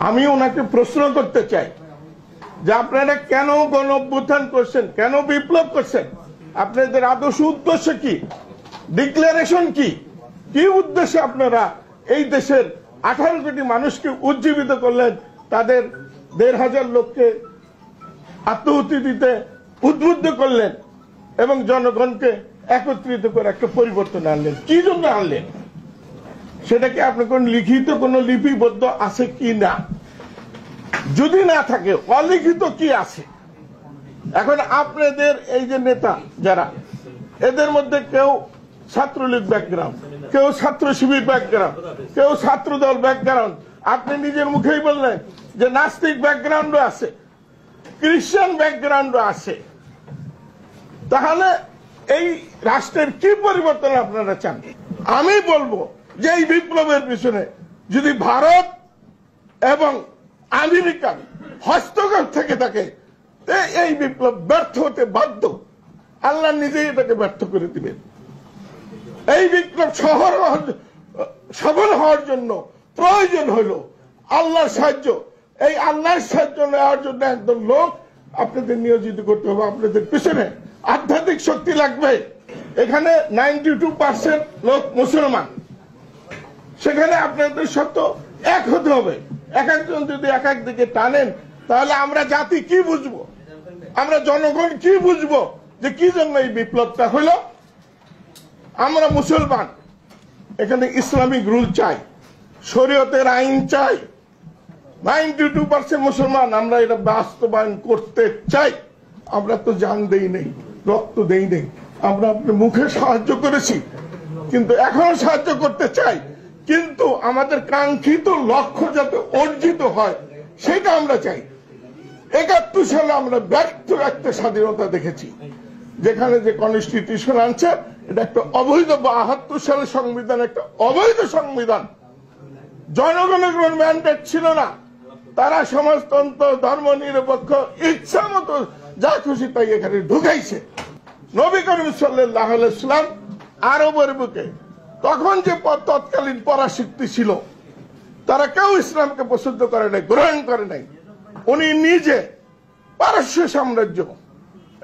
আমি ওনাকে প্রশ্ন করতে চাই যে আপনারা কেন গণ অভ্যুত্থান করছেন, কেন বিপ্লব করছেন, আপনাদের আদর্শ উদ্দেশ্য কি, ডিক্লারেশন কি, কি উদ্দেশ্যে আপনারা এই দেশের 18 কোটি মানুষকে উজ্জীবিত করলেন, তাদের 1,500 লোককে আত্মহত্যা দিতে উদ্বুদ্ধ করলেন এবং জনগণকে একত্রিত করে একটা পরিবর্তন আনলেন? কি জন্য আনলেন? সেটা কি আপনার কোন লিখিত কোন লিপিবদ্ধ আছে কি না? যদি না থাকে অলিখিত কি আছে? এখন আপনাদের এই যে নেতা যারা, এদের মধ্যে কেউ ছাত্রলীগ ব্যাকগ্রাউন্ড, কেউ ছাত্র শিবির ব্যাকগ্রাউন্ড, কেউ ছাত্রদল ব্যাকগ্রাউন্ড, আপনি নিজের মুখেই বললেন যে নাস্তিক ব্যাকগ্রাউন্ডও আছে, খ্রিস্টান ব্যাকগ্রাউন্ডও আছে। তাহলে এই রাষ্ট্রের কি পরিবর্তন আপনারা চান? আমি বলবো যে এই বিপ্লবের পিছনে যদি ভারত এবং আমেরিকার হস্তক্ষেপ থেকে থাকে, এই বিপ্লব ব্যর্থ হতে বাধ্য। আল্লাহ নিজেই এটাকে ব্যর্থ করে দিবেন। এই বিপ্লব সফল হওয়ার জন্য প্রয়োজন হলো আল্লাহর সাহায্য। এই আল্লাহর সাহায্য নেওয়ার জন্য একদম লোক আপনাদের নিয়োজিত করতে হবে। আপনাদের পিছনে আধ্যাত্মিক শক্তি লাগবে। এখানে 92% লোক মুসলমান, সেখানে আপনাদের সত্য এক হতে হবে। এক একজন যদি এক এক দিকে টানেন, তাহলে আমরা জাতি কি বুঝবো, আমরা জনগণ কি বুঝবো যে কি জন্য এই বিপ্লবটা হলো? আমরা মুসলমান, এখানে ইসলামিক রুল চাই, শরীয়তের আইন চাই। 92% মুসলমান, আমরা এটা বাস্তবায়ন করতে চাই। আমরা তো জান দেই নেই, রক্ত দেই নেই, আমরা আপনার মুখে সাহায্য করেছি, কিন্তু এখনো সাহায্য করতে চাই। কিন্তু আমাদের কাঙ্ক্ষিত লক্ষ্য যাতে অর্জিত হয় সেটা আমরা চাই। 71 সালে আমরা ব্যর্থ একটা স্বাধীনতা দেখেছি, যেখানে যে কনস্টিটিউশন আনছে এটা একটা অবৈধ, 72 সালের সংবিধান একটা অবৈধ সংবিধান। জনগণের কোন ম্যান্ডেট ছিল না, তারা সমাজতন্ত্র, ধর্ম নিরপেক্ষ, ইচ্ছা মতো যা খুশি তাই এখানে ঢুকাইছে। নবী করিম সাল্লাল্লাহু আলাইহি ওয়াসাল্লাম আরবের বুকে তখন যে তৎকালীন পরাশক্তি ছিল, তারা কেউ ইসলামকে পছন্দ করে নাই, গ্রহণ করে নাই। উনি নিজে পারস্য সাম্রাজ্য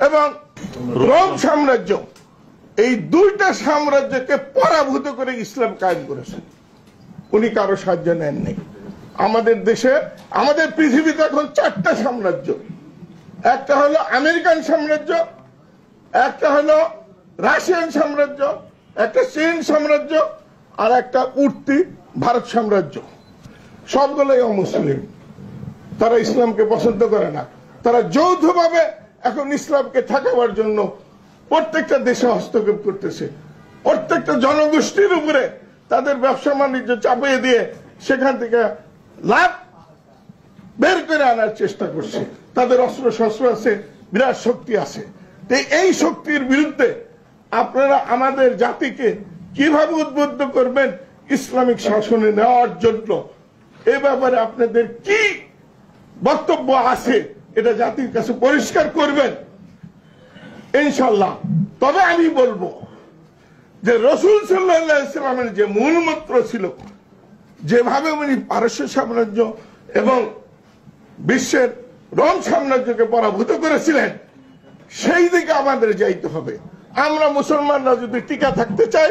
এবং রোম সাম্রাজ্য, এই দুইটা সাম্রাজ্যকে পরাভূত করে ইসলাম কায়েম করেছেন। উনি কারো সাহায্য নেন নাই। আমাদের দেশে, আমাদের পৃথিবীতে এখন 4টা সাম্রাজ্য। একটা হলো আমেরিকান সাম্রাজ্য, একটা হলো রাশিয়ান সাম্রাজ্য, একটা চীন সাম্রাজ্য, আর একটা উঠতি ভারত সাম্রাজ্য। সবগুলোই অমুসলিম, তারা ইসলামকে পছন্দ করে না। তারা যৌথভাবে এখন ইসলামকে ঠেকাবার জন্য প্রত্যেকটা দেশে হস্তক্ষেপ করতেছে। প্রত্যেকটা জনগোষ্ঠীর উপরে তাদের ব্যবসা বাণিজ্য চাপিয়ে দিয়ে সেখান থেকে লাভ বের করে আনার চেষ্টা করছে। তাদের অস্ত্র শস্ত্র আছে, বিরাট শক্তি আছে। এই শক্তির বিরুদ্ধে আপনারা আমাদের জাতিকে কিভাবে উদ্বুদ্ধ করবেন ইসলামিক শাসনে নেওয়ার জন্য? এ ব্যাপারে আপনাদের কি বক্তব্য আছে এটা জাতির কাছে পরিষ্কার করবেন ইনশাল্লাহ। তবে আমি বলবো যে রাসূল সাল্লাল্লাহু আলাইহি ওয়াসাল্লামের যে মূল মন্ত্র ছিল, যেভাবে উনি পারস্য সাম্রাজ্য এবং বিশ্বের রোম সাম্রাজ্যকে পরাভূত করেছিলেন, সেই দিকে আমাদের যাইতে হবে। আমরা মুসলমানরা যদি টিকা থাকতে চাই,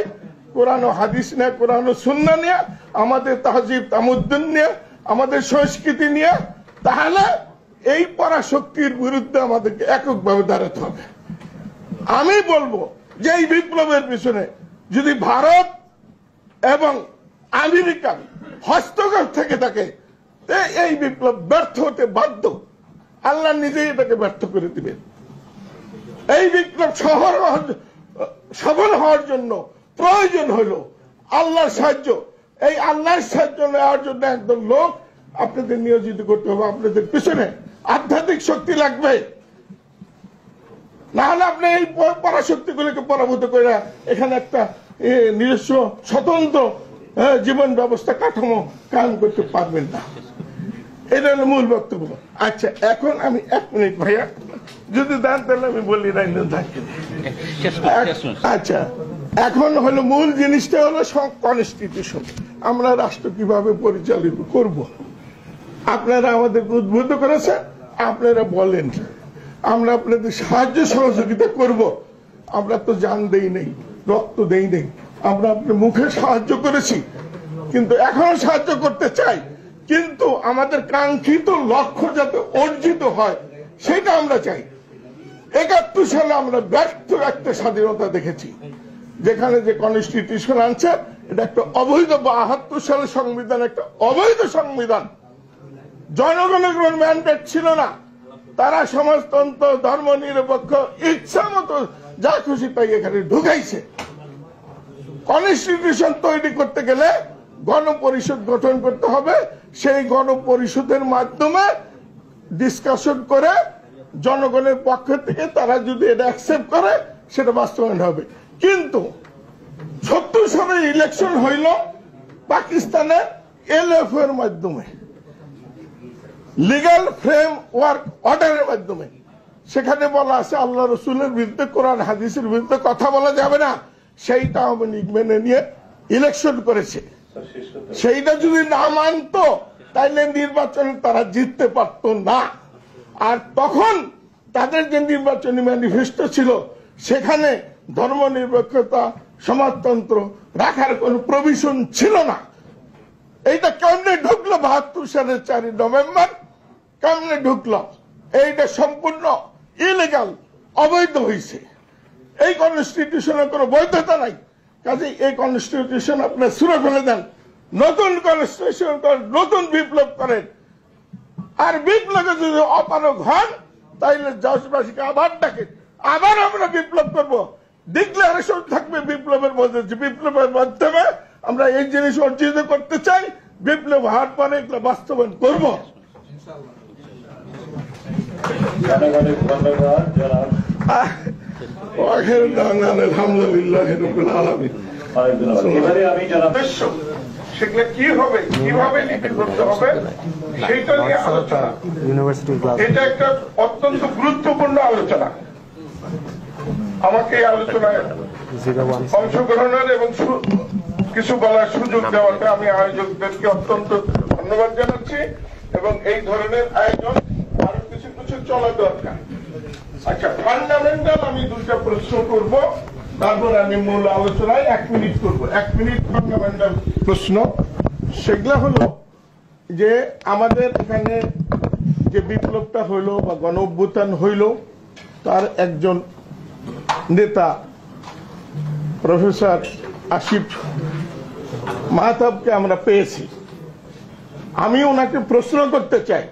কোরআন ও হাদিস নিয়ে, কোরআন ও সুন্নাহ নিয়ে, আমাদের তাহজিব তামুদ্দুন নিয়ে, আমাদের সংস্কৃতি নিয়ে, তাহলে এই পরাশক্তির বিরুদ্ধে আমাদেরকে এককভাবে দাঁড়াতে হবে। আমি বলবো যে এই বিপ্লবের পিছনে যদি ভারত এবং আমেরিকার হস্তক্ষেপ থেকে থাকে, এই বিপ্লব ব্যর্থ হতে বাধ্য। আল্লাহ নিজেই এটাকে ব্যর্থ করে দিবেন। এই বিপ্লব সফল হওয়ার জন্য প্রয়োজন হলো আল্লাহর সাহায্য। এই আল্লাহর সাহায্য নেওয়ার জন্য একদম লোক আপনাদের নিয়োজিত করতে হবে। আপনাদের পিছনে আধ্যাত্মিক শক্তি লাগবে, না হলে আপনি এই পরাশক্তিগুলোকে পরাভূত করে এখানে একটা নিজস্ব স্বতন্ত্র জীবন ব্যবস্থা কাঠামো কায়েম করতে পারবেন না। এটা হলো মূল বক্তব্য। আচ্ছা, এখন আমি 1 মিনিট ভাইয়া যদি দেন তাহলে আমি বলি আচ্ছা, এখন হলো মূল জিনিসটা হলো কনস্টিটিউশন। আমরা রাষ্ট্র কিভাবে পরিচালিত করব। আপনারা আমাদেরকে উদ্বুদ্ধ করেছেন, আপনারা বলেন, আমরা আপনাদের সাহায্য সহযোগিতা করব। আমরা তো জান দেই নেই, রক্ত দেই নেই, আমরা আপনার মুখে সাহায্য করেছি, কিন্তু এখনো সাহায্য করতে চাই। কিন্তু আমাদের কাঙ্ক্ষিত লক্ষ্য যাতে অর্জিত হয় সেটা আমরা চাই। ৭১ সালে আমরা ব্যর্থ একটা স্বাধীনতা দেখেছি, যেখানে যে কনস্টিটিউশন আনছে এটা একটা অবৈধ, ৭২ সালের সংবিধান একটা অবৈধ সংবিধান। জনগণের কোন ম্যান্ডেট ছিল না, তারা সমাজতন্ত্র, ধর্ম নিরপেক্ষ, ইচ্ছা মতো যা খুশি তাই এখানে ঢুকাইছে। কনস্টিটিউশন তৈরি করতে গেলে গণপরিষদ গঠন করতে হবে, সেই গণপরিষদের মাধ্যমে ডিসকাশন করে জনগণের পক্ষ থেকে তারা যদি এটা অ্যাকসেপ্ট করে সেটা বাস্তবায়ন হবে। কিন্তু ৭০ সালে ইলেকশন হইল পাকিস্তানের LF এর মাধ্যমে, লিগ্যাল ফ্রেম ওয়ার্ক অর্ডারের মাধ্যমে। সেখানে বলা আছে আল্লাহ রসুলের বিরুদ্ধে, কোরআন হাদিসের বিরুদ্ধে কথা বলা যাবে না। সেইটা আওয়ামী লীগ মেনে নিয়ে ইলেকশন করেছে। সেইটা যদি না মানতো তাইলে নির্বাচনে তারা জিততে পারত না। আর তখন তাদের যে নির্বাচনী ম্যানিফেস্টো ছিল সেখানে ধর্ম নিরপেক্ষতা, সমাজতন্ত্র রাখার কোন প্রভিশন ছিল না। এইটা কেমনে ঢুকলো ৭২ সালের ৪ নভেম্বর? কেমনে ঢুকলো? এইটা সম্পূর্ণ ইলিগাল, অবৈধ হয়েছে। এই কনস্টিটিউশনের কোনো বৈধতা নাই। কাজে এই কনস্টিটিউশন আপনি ছুঁড়ে ফেলে দেন, নতুন কনস্টিটিউশন করেন, নতুন বিপ্লব করেন। আর বিপ্লবে যদি অপারগ হন তাইলে দেশবাসীকে আবার ডাকেন, আবার আমরা বিপ্লব করব। ডিক্লারেশন থাকবে বিপ্লবের মধ্যে, যে বিপ্লবের মাধ্যমে আমরা এই জিনিস অর্জিত করতে চাই, বিপ্লব হওয়ার পরে এগুলো বাস্তবায়ন করব। সেগুলো কি হবে, কিভাবে লিপি করতে হবে সেইটা নিয়ে আলোচনা। এটা একটা অত্যন্ত গুরুত্বপূর্ণ আলোচনা। আমাকে এই আলোচনায় অংশগ্রহণের এবং কিছু বলার সুযোগ দেওয়াতে আমি আয়োজকদেরকে অত্যন্ত ধন্যবাদ জানাচ্ছি। এবং এই ধরনের আয়োজন আরো কিছু কিছু চলা দরকার। আচ্ছা, ফান্ডামেন্টাল আমি 2টা প্রশ্ন করব, তারপর আমি মূল আলোচনায় 1 মিনিট করব। 1 মিনিট ফান্ডামেন্টাল প্রশ্ন। সেগুলো হলো যে আমাদের এখানে যে বিপ্লবটা হইল বা গণ অভ্যুত্থান হইল, তার একজন নেতা প্রফেসর আসিফ মাহতাবকে আমরা পেয়েছি। আমি ওনাকে প্রশ্ন করতে চাই,